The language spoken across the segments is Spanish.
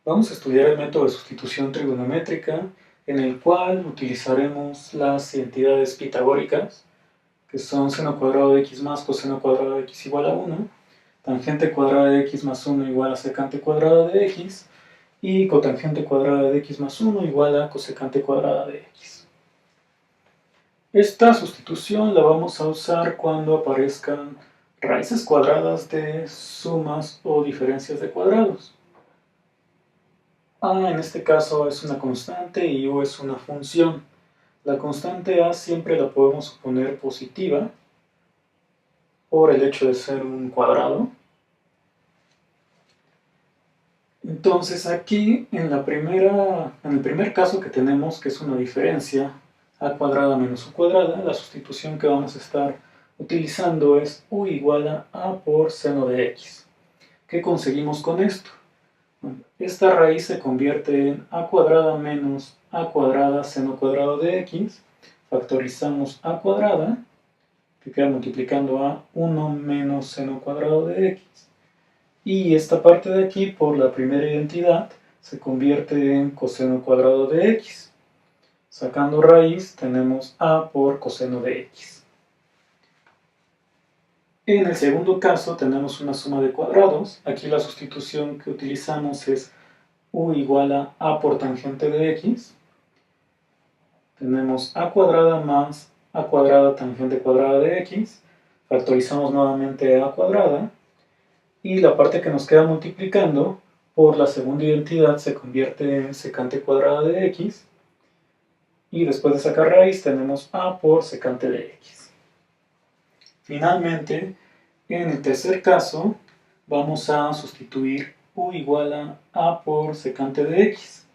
Vamos a estudiar el método de sustitución trigonométrica, en el cual utilizaremos las identidades pitagóricas, que son seno cuadrado de x más coseno cuadrado de x igual a 1, tangente cuadrada de x más 1 igual a secante cuadrada de x, y cotangente cuadrada de x más 1 igual a cosecante cuadrada de x. Esta sustitución la vamos a usar cuando aparezcan raíces cuadradas de sumas o diferencias de cuadrados. A en este caso es una constante y U es una función. La constante A siempre la podemos suponer positiva por el hecho de ser un cuadrado. Entonces aquí en el primer caso que tenemos, que es una diferencia, a cuadrada menos u cuadrada, la sustitución que vamos a estar utilizando es u igual a por seno de x. ¿Qué conseguimos con esto? Esta raíz se convierte en a cuadrada menos a cuadrada seno cuadrado de x. Factorizamos a cuadrada, que queda multiplicando a 1 menos seno cuadrado de x. Y esta parte de aquí, por la primera identidad, se convierte en coseno cuadrado de x. Sacando raíz, tenemos a por coseno de x. En el segundo caso tenemos una suma de cuadrados. Aquí la sustitución que utilizamos es u igual a por tangente de x. Tenemos a cuadrada más a cuadrada tangente cuadrada de x. Factorizamos nuevamente a cuadrada. Y la parte que nos queda multiplicando por la segunda identidad se convierte en secante cuadrada de x. Y después de sacar raíz tenemos a por secante de x. Finalmente, en el tercer caso, vamos a sustituir u igual a por secante de x,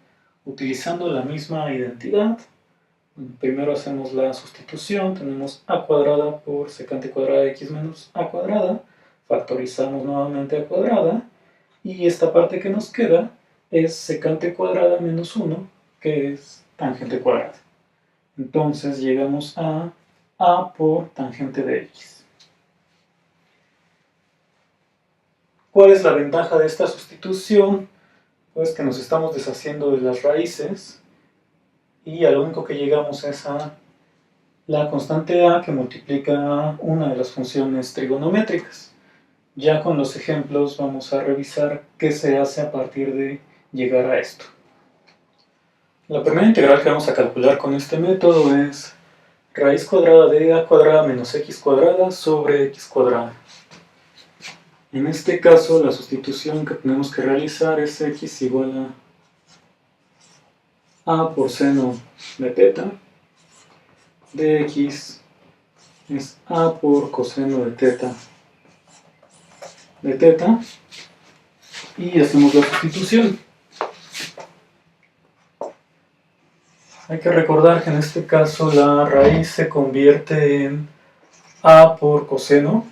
utilizando la misma identidad. Primero hacemos la sustitución, tenemos a cuadrada por secante cuadrada de x menos a cuadrada, factorizamos nuevamente a cuadrada, y esta parte que nos queda es secante cuadrada menos 1, que es tangente cuadrada. Entonces llegamos a por tangente de x. ¿Cuál es la ventaja de esta sustitución? Pues que nos estamos deshaciendo de las raíces y a lo único que llegamos es a la constante a que multiplica una de las funciones trigonométricas. Ya con los ejemplos vamos a revisar qué se hace a partir de llegar a esto. La primera integral que vamos a calcular con este método es raíz cuadrada de a cuadrada menos x cuadrada sobre x cuadrada. En este caso, la sustitución que tenemos que realizar es x igual a por seno de teta, de x es a por coseno de teta, y hacemos la sustitución. Hay que recordar que en este caso la raíz se convierte en a por coseno.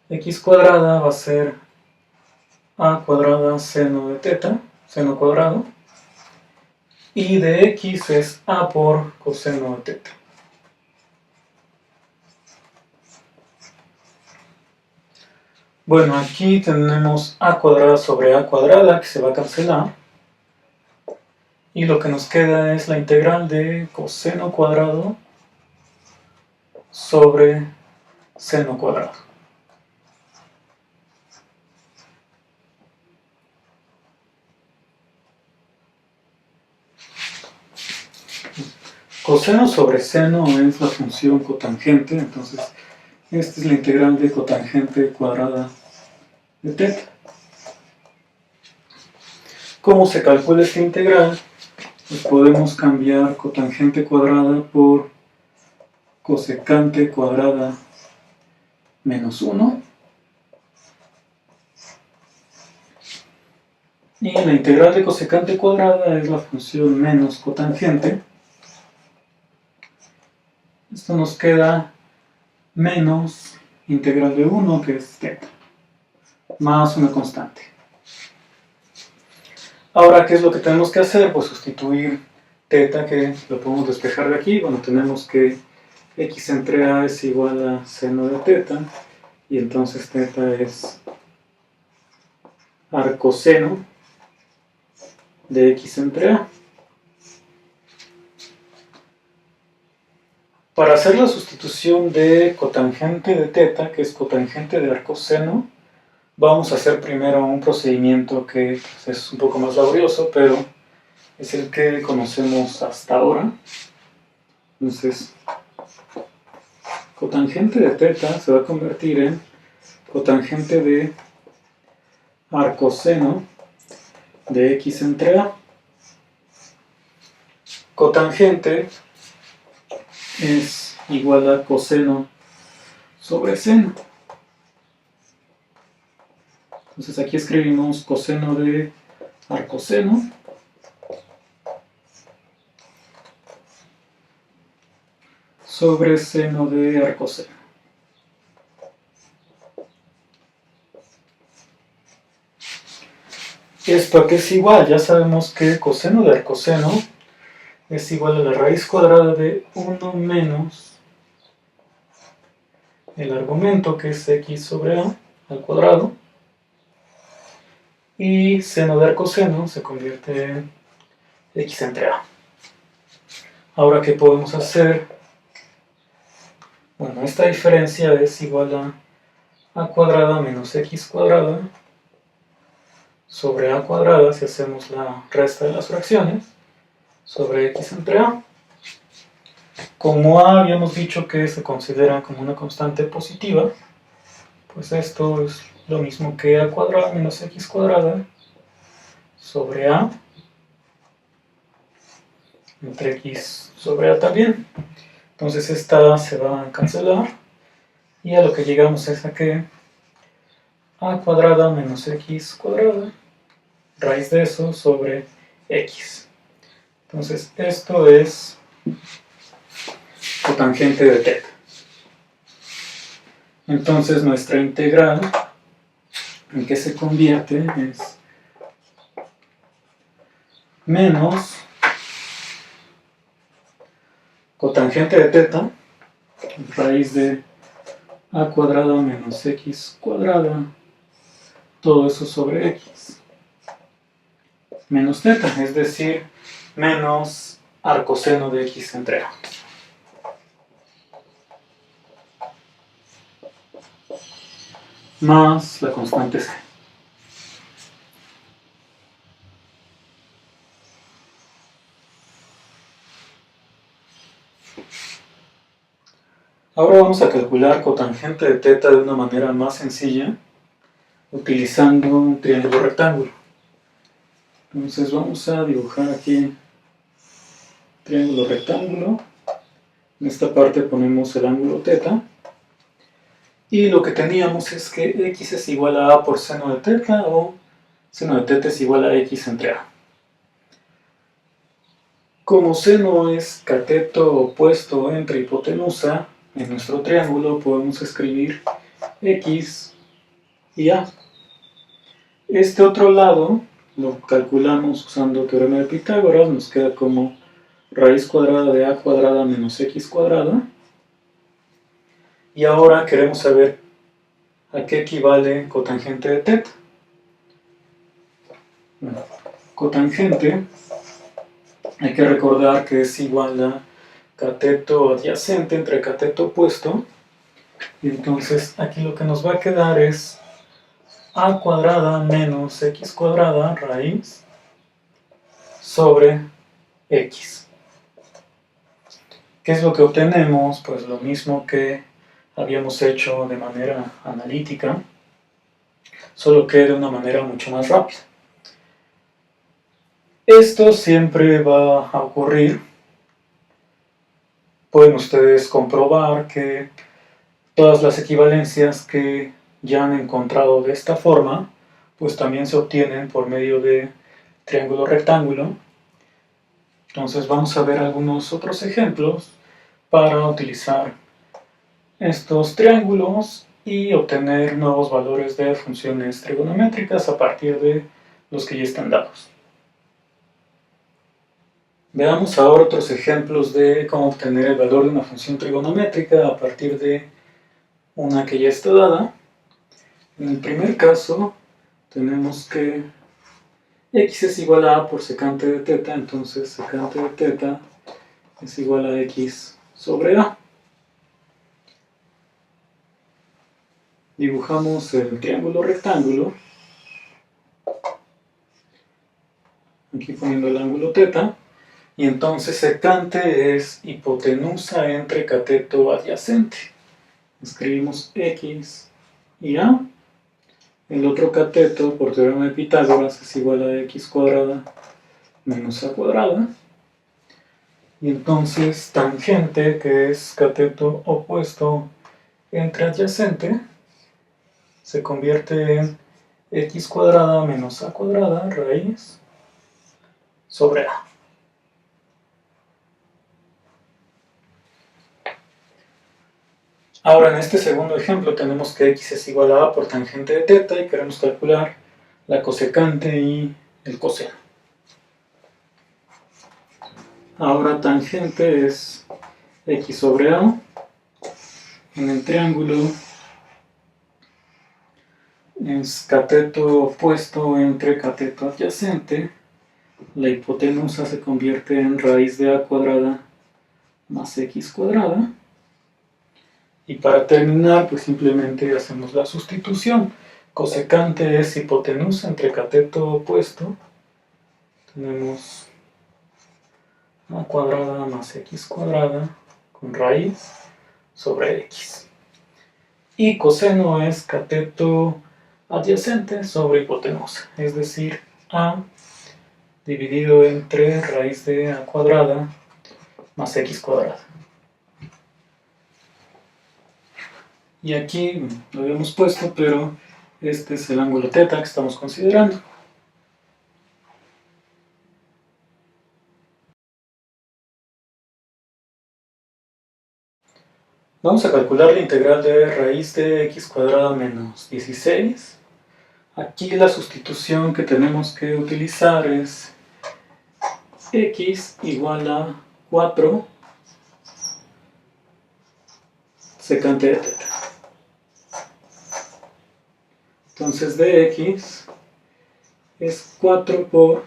X cuadrada va a ser a cuadrada seno de teta, seno cuadrado, y de x es a por coseno de teta. Bueno, aquí tenemos a cuadrada sobre a cuadrada, que se va a cancelar, y lo que nos queda es la integral de coseno cuadrado sobre seno cuadrado. Coseno sobre seno es la función cotangente, entonces esta es la integral de cotangente cuadrada de teta. ¿Cómo se calcula esta integral? Pues podemos cambiar cotangente cuadrada por cosecante cuadrada menos 1. Y la integral de cosecante cuadrada es la función menos cotangente. Esto nos queda menos integral de 1, que es teta, más una constante. Ahora, ¿qué es lo que tenemos que hacer? Pues sustituir teta, que lo podemos despejar de aquí. Bueno, tenemos que x entre a es igual a seno de teta, y entonces teta es arcoseno de x entre a. Para hacer la sustitución de cotangente de teta, que es cotangente de arcoseno, vamos a hacer primero un procedimiento que pues, es un poco más laborioso, pero es el que conocemos hasta ahora. Entonces, cotangente de teta se va a convertir en cotangente de arcoseno de x entre a. Cotangente es igual a coseno sobre seno. Entonces aquí escribimos coseno de arcoseno sobre seno de arcoseno. ¿Esto a qué es igual? Ya sabemos que coseno de arcoseno es igual a la raíz cuadrada de 1 menos el argumento, que es x sobre a al cuadrado, y seno de arcoseno se convierte en x entre a. Ahora, ¿qué podemos hacer? Bueno, esta diferencia es igual a cuadrada menos x cuadrada sobre a cuadrada, si hacemos la resta de las fracciones, sobre x entre a. Como a habíamos dicho que se considera como una constante positiva, pues esto es lo mismo que a cuadrada menos x cuadrada sobre a entre x sobre a también. Entonces esta se va a cancelar y a lo que llegamos es a que a cuadrada menos x cuadrada raíz de eso sobre x. Entonces esto es cotangente de teta. Entonces nuestra integral en que se convierte es menos cotangente de teta raíz de a cuadrada menos x cuadrada, todo eso sobre x, menos teta, es decir, menos arcoseno de x entre a. Más la constante c. Ahora vamos a calcular cotangente de teta de una manera más sencilla, utilizando un triángulo rectángulo. Entonces vamos a dibujar aquí triángulo rectángulo. En esta parte ponemos el ángulo teta. Y lo que teníamos es que x es igual a por seno de teta, o seno de teta es igual a x entre a. Como seno es cateto opuesto entre hipotenusa, en nuestro triángulo podemos escribir x y a. Este otro lado lo calculamos usando teorema de Pitágoras, nos queda como raíz cuadrada de a cuadrada menos x cuadrada. Y ahora queremos saber a qué equivale cotangente de teta. Bueno, cotangente, hay que recordar que es igual a cateto adyacente entre cateto opuesto. Y entonces aquí lo que nos va a quedar es a cuadrada menos x cuadrada raíz sobre x. ¿Qué es lo que obtenemos? Pues lo mismo que habíamos hecho de manera analítica, solo que de una manera mucho más rápida. Esto siempre va a ocurrir. Pueden ustedes comprobar que todas las equivalencias que ya han encontrado de esta forma, pues también se obtienen por medio de triángulo rectángulo. Entonces vamos a ver algunos otros ejemplos para utilizar estos triángulos y obtener nuevos valores de funciones trigonométricas a partir de los que ya están dados. Veamos ahora otros ejemplos de cómo obtener el valor de una función trigonométrica a partir de una que ya está dada. En el primer caso, tenemos que x es igual a a por secante de teta, entonces secante de teta es igual a x sobre a. Dibujamos el triángulo rectángulo, aquí poniendo el ángulo teta, y entonces secante es hipotenusa entre cateto adyacente. Escribimos x y a. El otro cateto, por teorema de Pitágoras, es igual a x cuadrada menos a cuadrada. Y entonces tangente, que es cateto opuesto entre adyacente, se convierte en x cuadrada menos a cuadrada raíz sobre a. Ahora en este segundo ejemplo tenemos que x es igual a por tangente de teta y queremos calcular la cosecante y el coseno. Ahora tangente es x sobre a. En el triángulo es cateto opuesto entre cateto adyacente. La hipotenusa se convierte en raíz de a cuadrada más x cuadrada. Y para terminar, pues simplemente hacemos la sustitución. Cosecante es hipotenusa entre cateto opuesto. Tenemos a cuadrada más x cuadrada con raíz sobre x. Y coseno es cateto adyacente sobre hipotenusa, es decir, a dividido entre raíz de a cuadrada más x cuadrada. Y aquí lo habíamos puesto, pero este es el ángulo teta que estamos considerando. Vamos a calcular la integral de raíz de x cuadrada menos 16. Aquí la sustitución que tenemos que utilizar es x igual a 4 secante de teta. Entonces dx es 4 por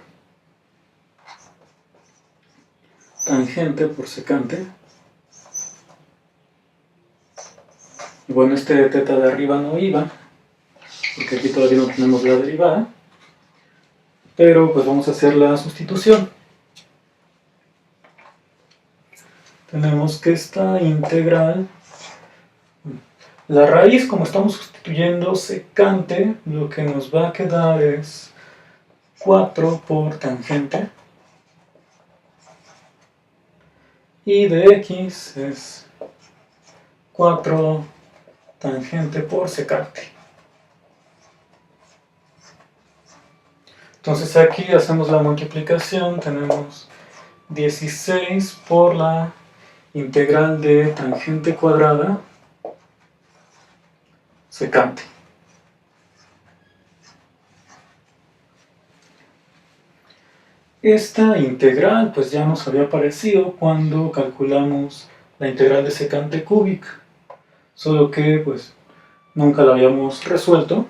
tangente por secante. Y bueno, este de teta de arriba no iba, porque aquí todavía no tenemos la derivada. Pero pues vamos a hacer la sustitución. Tenemos que esta integral, la raíz, como estamos sustituyendo secante, lo que nos va a quedar es 4 por tangente. Y de x es 4 tangente por secante. Entonces aquí hacemos la multiplicación, tenemos 16 por la integral de tangente cuadrada secante. Esta integral pues ya nos había aparecido cuando calculamos la integral de secante cúbica, solo que pues nunca la habíamos resuelto.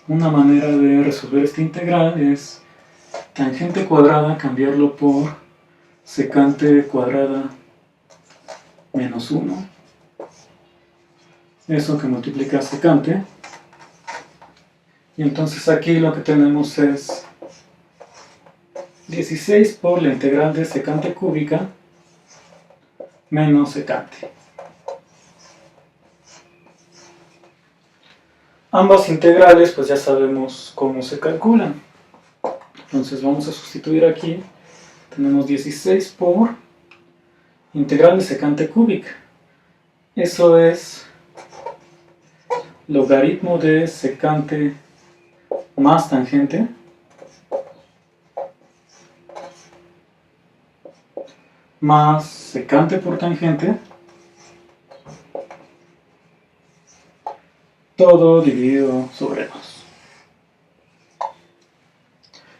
Una manera de resolver esta integral es tangente cuadrada cambiarlo por secante cuadrada menos 1. Eso que multiplica secante. Y entonces aquí lo que tenemos es 16 por la integral de secante cúbica menos secante. Ambas integrales pues ya sabemos cómo se calculan. Entonces vamos a sustituir aquí. Tenemos 16 por integral de secante cúbica. Eso es logaritmo de secante más tangente más secante por tangente, todo dividido sobre 2.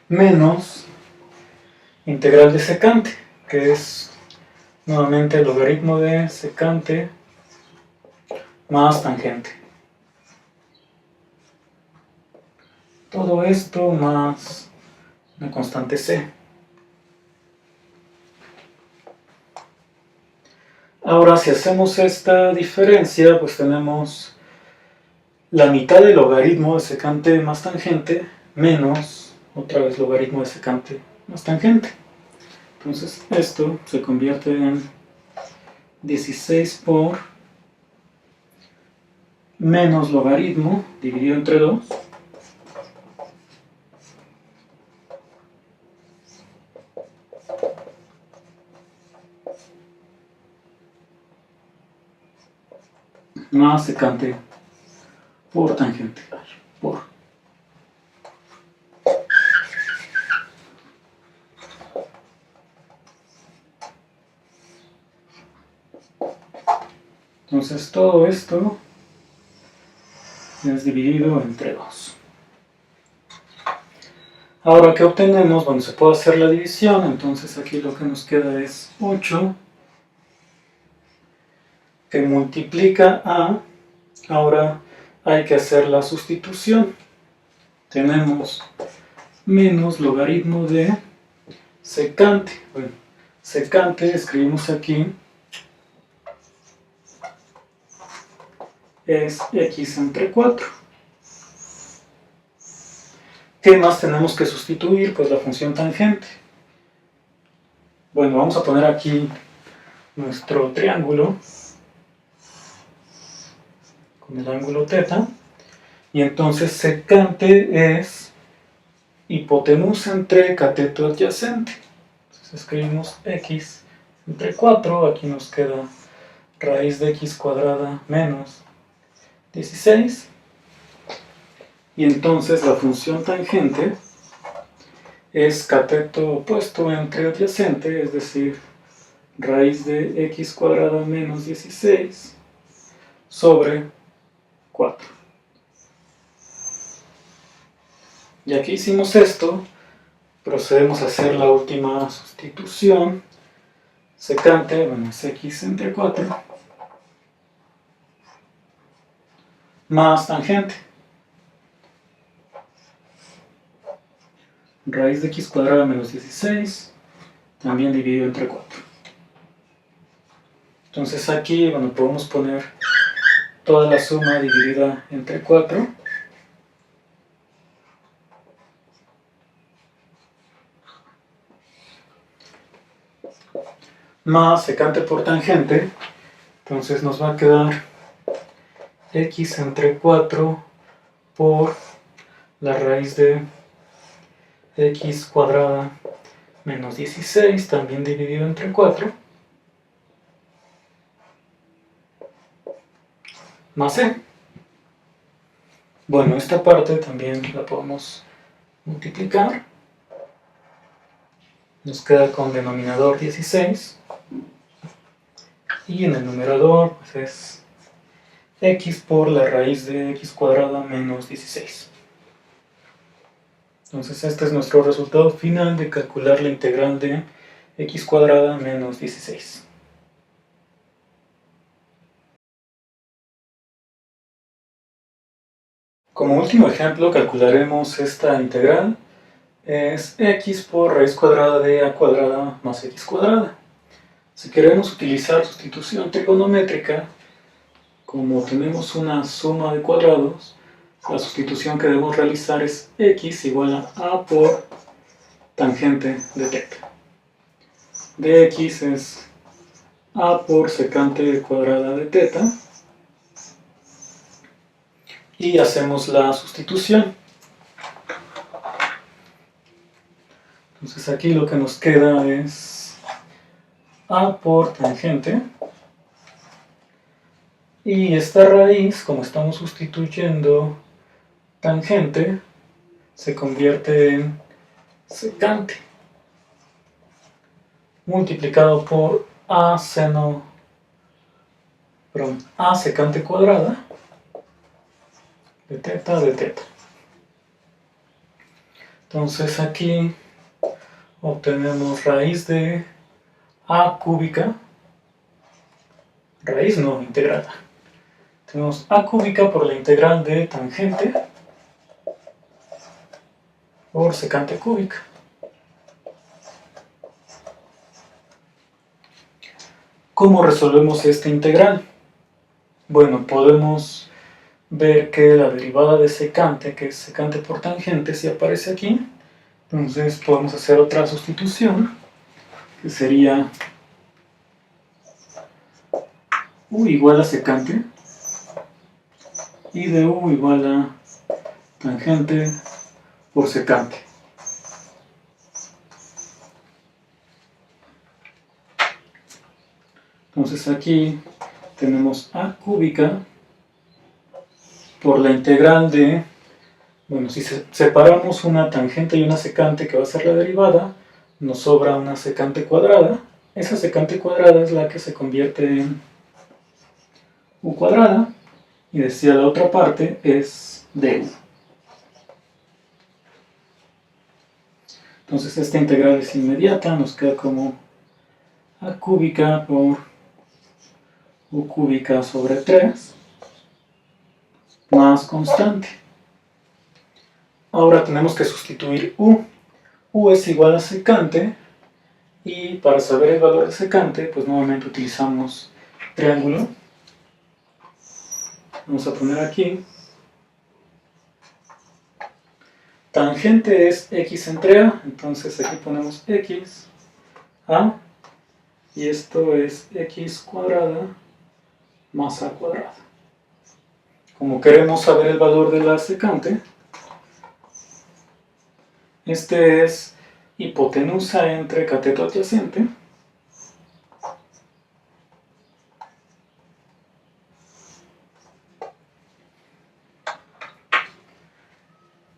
Menos integral de secante, que es nuevamente el logaritmo de secante más tangente. todo esto más una constante c. Ahora, si hacemos esta diferencia, pues tenemos la mitad del logaritmo de secante más tangente menos otra vez logaritmo de secante más tangente. Entonces esto se convierte en 16 por menos logaritmo dividido entre 2 más secante por tangente. Por. Entonces todo esto es dividido entre 2. Ahora, ¿qué obtenemos? Bueno, se puede hacer la división, entonces aquí lo que nos queda es 8 que multiplica a, ahora hay que hacer la sustitución. Tenemos menos logaritmo de secante. Bueno, secante escribimos aquí es x entre 4. ¿Qué más tenemos que sustituir? Pues la función tangente. Bueno, vamos a poner aquí nuestro triángulo con el ángulo θ. Y entonces secante es hipotenusa entre cateto adyacente. Entonces escribimos x entre 4. Aquí nos queda raíz de x cuadrada menos 16. Y entonces la función tangente es cateto opuesto entre adyacente, es decir, raíz de x cuadrada menos 16 sobre 4. Ya que hicimos esto, procedemos a hacer la última sustitución. Secante, bueno, es x entre 4 más tangente. Raíz de x cuadrada menos 16, también dividido entre 4. Entonces aquí, bueno, podemos poner toda la suma dividida entre 4. Más secante por tangente, entonces nos va a quedar x entre 4 por la raíz de x cuadrada menos 16, también dividido entre 4, más c. Bueno, esta parte también la podemos multiplicar. Nos queda con denominador 16. Y en el numerador pues es x por la raíz de x cuadrada menos 16. Entonces este es nuestro resultado final de calcular la integral de x cuadrada menos 16. Como último ejemplo calcularemos esta integral. Es x por raíz cuadrada de a cuadrada más x cuadrada. Si queremos utilizar sustitución trigonométrica, como tenemos una suma de cuadrados, la sustitución que debemos realizar es x igual a por tangente de θ. Dx es a por secante cuadrada de θ. Y hacemos la sustitución. Entonces aquí lo que nos queda es a por tangente. Y esta raíz, como estamos sustituyendo tangente, se convierte en secante multiplicado por a secante cuadrada de θ. Entonces aquí obtenemos raíz de a cúbica, raíz no integrada. Tenemos a cúbica por la integral de tangente por secante cúbica. ¿Cómo resolvemos esta integral? Bueno, podemos ver que la derivada de secante, que es secante por tangente, sí aparece aquí. Entonces podemos hacer otra sustitución, que sería u igual a secante y de u igual a tangente por secante. Entonces aquí tenemos a cúbica por la integral de, bueno, si separamos una tangente y una secante que va a ser la derivada, nos sobra una secante cuadrada. Esa secante cuadrada es la que se convierte en u cuadrada, y decía la otra parte es du. Entonces esta integral es inmediata, nos queda como a cúbica por u cúbica sobre 3 más constante. Ahora tenemos que sustituir u. U es igual a secante, y para saber el valor de secante, pues nuevamente utilizamos triángulo. Vamos a poner aquí. Tangente es x entre a, entonces aquí ponemos x, a, y esto es x cuadrada más a cuadrada. Como queremos saber el valor de la secante, este es hipotenusa entre cateto adyacente.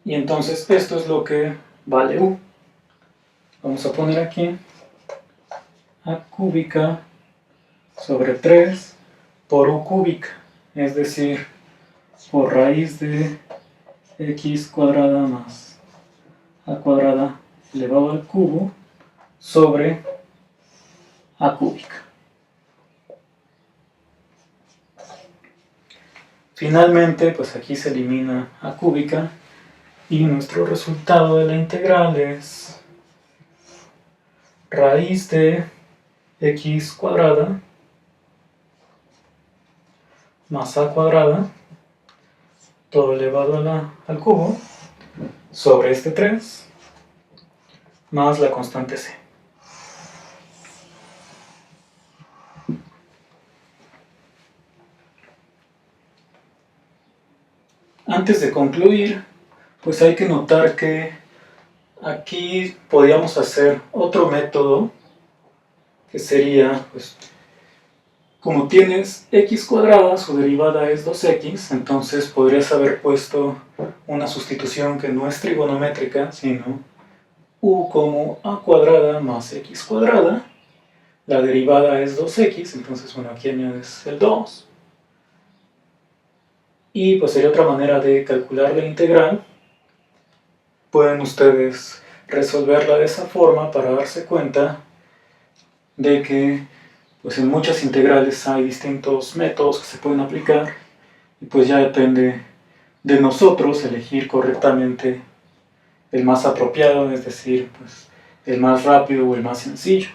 Y entonces esto es lo que vale u. Vamos a poner aquí a cúbica sobre 3 por u cúbica, es decir, por raíz de x cuadrada más a cuadrada elevado al cubo sobre a cúbica. Finalmente, pues aquí se elimina a cúbica y nuestro resultado de la integral es raíz de x cuadrada más a cuadrada, todo elevado al cubo, sobre este 3, más la constante c. Antes de concluir, pues hay que notar que aquí podríamos hacer otro método, que sería, pues, como tienes x cuadrada, su derivada es 2x, entonces podrías haber puesto una sustitución que no es trigonométrica, sino u como a cuadrada más x cuadrada. La derivada es 2x, entonces bueno, aquí añades el 2. Y pues sería otra manera de calcular la integral. Pueden ustedes resolverla de esa forma para darse cuenta de que pues en muchas integrales hay distintos métodos que se pueden aplicar, y pues ya depende de nosotros elegir correctamente el más apropiado, es decir, pues el más rápido o el más sencillo.